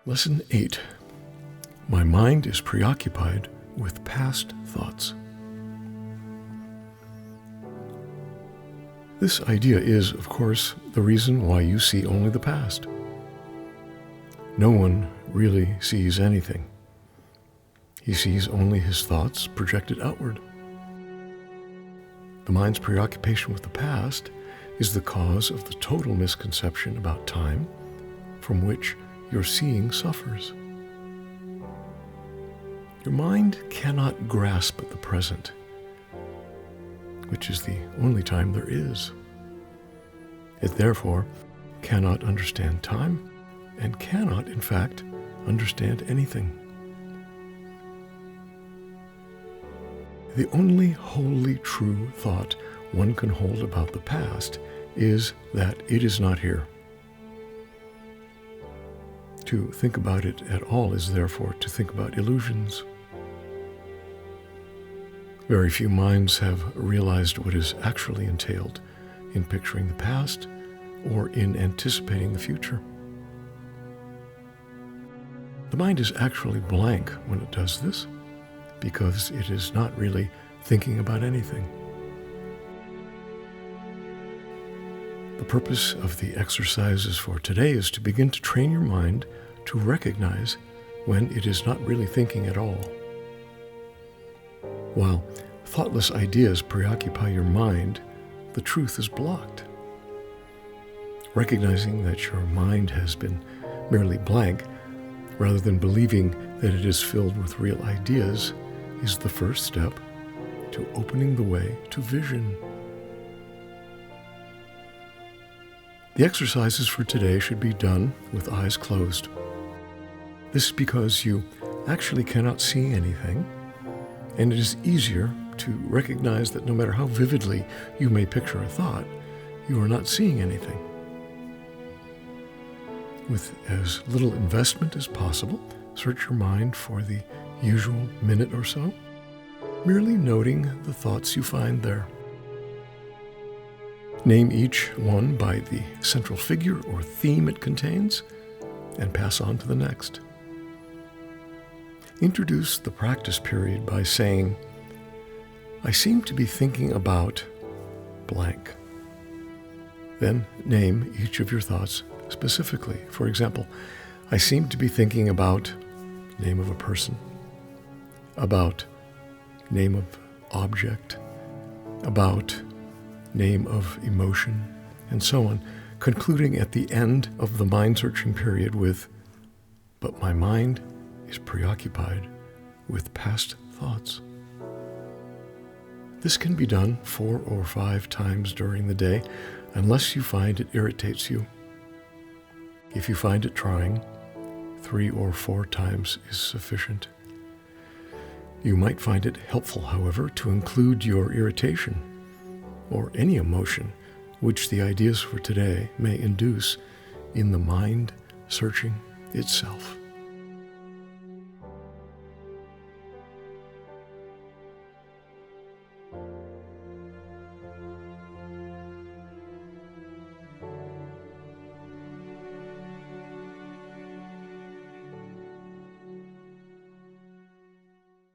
Lesson 8. My mind is preoccupied with past thoughts. This idea is, of course, the reason why you see only the past. No one really sees anything. He sees only his thoughts projected outward. The mind's preoccupation with the past is the cause of the total misconception about time from which your seeing suffers. Your mind cannot grasp the present, which is the only time there is. It therefore cannot understand time and cannot, in fact, understand anything. The only wholly true thought one can hold about the past is that it is not here. To think about it at all is therefore to think about illusions. Very few minds have realized what is actually entailed in picturing the past or in anticipating the future. The mind is actually blank when it does this, because it is not really thinking about anything. The purpose of the exercises for today is to begin to train your mind to recognize when it is not really thinking at all. While thoughtless ideas preoccupy your mind, the truth is blocked. Recognizing that your mind has been merely blank, rather than believing that it is filled with real ideas, is the first step to opening the way to vision. The exercises for today should be done with eyes closed. This is because you actually cannot see anything, and it is easier to recognize that no matter how vividly you may picture a thought, you are not seeing anything. With as little investment as possible, search your mind for the usual minute or so, merely noting the thoughts you find there. Name each one by the central figure or theme it contains, and pass on to the next. Introduce the practice period by saying, I seem to be thinking about blank. Then name each of your thoughts specifically. For example, I seem to be thinking about name of a person, about name of object, about name of emotion, and so on, concluding at the end of the mind-searching period with, but my mind is preoccupied with past thoughts. This can be done 4 or 5 times during the day, unless you find it irritates you. If you find it trying, 3 or 4 times is sufficient. You might find it helpful, however, to include your irritation or any emotion which the ideas for today may induce in the mind searching itself.